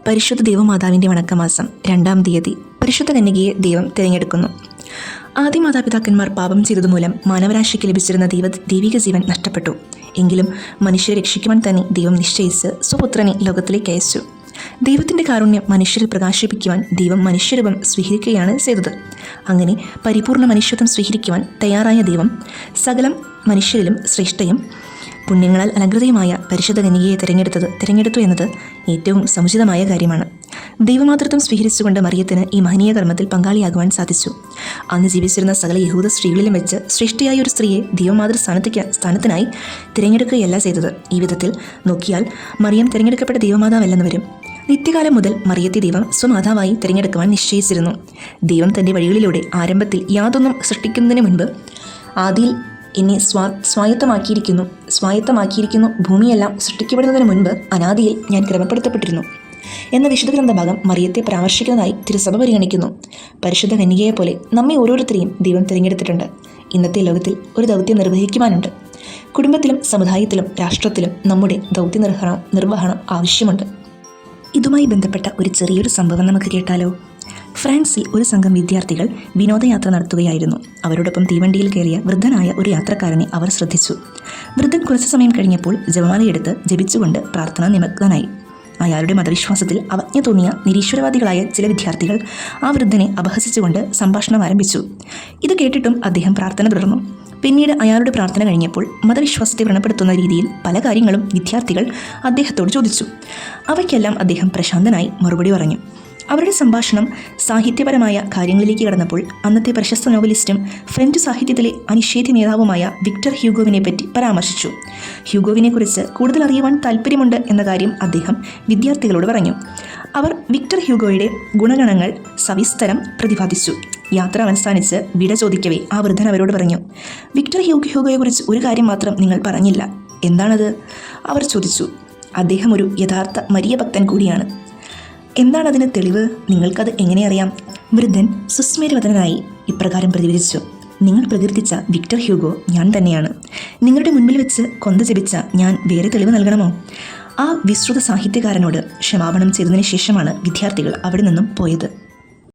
പരിശുദ്ധ ദൈവമാതാവിൻ്റെ വണക്കമാസം 2-ാം തീയതി പരിശുദ്ധ കന്യകയെ ദൈവം തിരഞ്ഞെടുക്കുന്നു. ആദ്യ മാതാപിതാക്കന്മാർ പാപം ചെയ്തതുമൂലം മാനവരാശിക്ക് ലഭിച്ചിരുന്ന ദൈവിക ജീവൻ നഷ്ടപ്പെട്ടു. എങ്കിലും മനുഷ്യരെ രക്ഷിക്കുവാൻ തന്നെ ദൈവം നിശ്ചയിച്ച് സ്വപുത്രനെ ലോകത്തിലേക്ക് അയച്ചു. ദൈവത്തിൻ്റെ കാരുണ്യം മനുഷ്യരിൽ പ്രകാശിപ്പിക്കുവാൻ ദൈവം മനുഷ്യരൂപം സ്വീകരിക്കുകയാണ് ചെയ്തത്. അങ്ങനെ പരിപൂർണ മനുഷ്യത്വം സ്വീകരിക്കുവാൻ തയ്യാറായ ദൈവം സകലം മനുഷ്യരിലും ശ്രേഷ്ഠയും പുണ്യങ്ങളാൽ അലങ്കൃതയുമായ പരിശുദ്ധ കന്യകയെ തിരഞ്ഞെടുത്തു എന്നത് ഏറ്റവും സമുചിതമായ കാര്യമാണ്. ദൈവമാതൃത്വം സ്വീകരിച്ചുകൊണ്ട് മറിയത്തിന് ഈ മഹനീയ കർമ്മത്തിൽ പങ്കാളിയാകുവാൻ സാധിച്ചു. അന്ന് ജീവിച്ചിരുന്ന സകല യഹൂദ സ്ത്രീകളിലും വെച്ച് ശ്രേഷ്ഠയായ ഒരു സ്ത്രീയെ ദൈവമാതൃ സ്ഥാനത്തിനായി തിരഞ്ഞെടുക്കുകയല്ല ചെയ്തത്. ഈ വിധത്തിൽ നോക്കിയാൽ മറിയം തിരഞ്ഞെടുക്കപ്പെട്ട ദൈവമാതാവല്ലെന്ന് വരും. നിത്യകാലം മുതൽ മറിയത്തെ ദൈവം സ്വമാതാവായി തിരഞ്ഞെടുക്കുവാൻ നിശ്ചയിച്ചിരുന്നു. ദൈവം തൻ്റെ വഴികളിലൂടെ ആരംഭത്തിൽ യാതൊന്നും സൃഷ്ടിക്കുന്നതിന് മുൻപ് ആദിയിൽ എന്നെ സ്വായത്തമാക്കിയിരിക്കുന്നു. ഭൂമിയെല്ലാം സൃഷ്ടിക്കപ്പെടുന്നതിന് മുൻപ് അനാദിയിൽ ഞാൻ ക്രമപ്പെടുത്തപ്പെട്ടിരുന്നു എന്ന വിശുദ്ധ ഗ്രന്ഥഭാഗം മറിയത്തെ പരാമർശിക്കുന്നതായി തിരുസഭ പരിഗണിക്കുന്നു. പരിശുദ്ധ കന്യകയെപ്പോലെ നമ്മെ ഓരോരുത്തരെയും ദൈവം തിരഞ്ഞെടുത്തിട്ടുണ്ട്. ഇന്നത്തെ ലോകത്തിൽ ഒരു ദൗത്യം നിർവഹിക്കുവാനുണ്ട്. കുടുംബത്തിലും സമുദായത്തിലും രാഷ്ട്രത്തിലും നമ്മുടെ ദൗത്യ നിർവഹണം ആവശ്യമുണ്ട്. ഇതുമായി ബന്ധപ്പെട്ട ഒരു ചെറിയൊരു സംഭവം നമുക്ക് കേട്ടാലോ? ഫ്രാൻസിൽ ഒരു സംഘം വിദ്യാർത്ഥികൾ വിനോദയാത്ര നടത്തുകയായിരുന്നു. അവരോടൊപ്പം തീവണ്ടിയിൽ കയറിയ വൃദ്ധനായ ഒരു യാത്രക്കാരനെ അവർ ശ്രദ്ധിച്ചു. വൃദ്ധൻ കുറച്ചു സമയം കഴിഞ്ഞപ്പോൾ ജപമാലയെടുത്ത് ജപിച്ചുകൊണ്ട് പ്രാർത്ഥനാ നിമഗ്നനായി. അയാളുടെ മതവിശ്വാസത്തിൽ അവജ്ഞ തോന്നിയ നിരീശ്വരവാദികളായ ചില വിദ്യാർത്ഥികൾ ആ വൃദ്ധനെ അപഹസിച്ചുകൊണ്ട് സംഭാഷണം ആരംഭിച്ചു. ഇത് കേട്ടിട്ടും അദ്ദേഹം പ്രാർത്ഥന തുടർന്നു. പിന്നീട് അയാളുടെ പ്രാർത്ഥന കഴിഞ്ഞപ്പോൾ മതവിശ്വാസത്തെ വ്രണപ്പെടുത്തുന്ന രീതിയിൽ പല കാര്യങ്ങളും വിദ്യാർത്ഥികൾ അദ്ദേഹത്തോട് ചോദിച്ചു. അവയ്ക്കെല്ലാം അദ്ദേഹം പ്രശാന്തനായി മറുപടി പറഞ്ഞു. അവരുടെ സംഭാഷണം സാഹിത്യപരമായ കാര്യങ്ങളിലേക്ക് കടന്നപ്പോൾ അന്നത്തെ പ്രശസ്ത നോവലിസ്റ്റും ഫ്രഞ്ച് സാഹിത്യത്തിലെ അനിഷേധ്യ നേതാവുമായ വിക്ടർ ഹ്യൂഗോവിനെ പറ്റി പരാമർശിച്ചു. ഹ്യൂഗോവിനെക്കുറിച്ച് കൂടുതൽ അറിയുവാൻ താല്പര്യമുണ്ട് എന്ന കാര്യം അദ്ദേഹം വിദ്യാർത്ഥികളോട് പറഞ്ഞു. അവർ വിക്ടർ ഹ്യൂഗോയുടെ ഗുണഗണങ്ങൾ സവിസ്തരം പ്രതിപാദിച്ചു. യാത്ര അവസാനിച്ച് വിട ചോദിക്കവേ ആ വൃദ്ധൻ അവരോട് പറഞ്ഞു, വിക്ടർ ഹ്യൂഗോയെക്കുറിച്ച് ഒരു കാര്യം മാത്രം നിങ്ങൾ പറഞ്ഞില്ല. എന്താണത്? അവർ ചോദിച്ചു. അദ്ദേഹം ഒരു യഥാർത്ഥ മരിയ ഭക്തൻ കൂടിയാണ്. എന്താണതിന് തെളിവ്? നിങ്ങൾക്കത് എങ്ങനെ അറിയാം? വൃദ്ധൻ സുസ്മേരവദനായി ഇപ്രകാരം പ്രതികരിച്ചു. നിങ്ങൾ പ്രകീർത്തിച്ച വിക്ടർ ഹ്യൂഗോ ഞാൻ തന്നെയാണ്. നിങ്ങളുടെ മുൻപിൽ വെച്ച് കൊന്ത ജപിച്ച ഞാൻ വേറെ തെളിവ് നൽകണമോ? ആ വിശ്രുത സാഹിത്യകാരനോട് ക്ഷമാപണം ചെയ്തതിനു ശേഷമാണ് വിദ്യാർത്ഥികൾ അവിടെ നിന്നും പോയത്.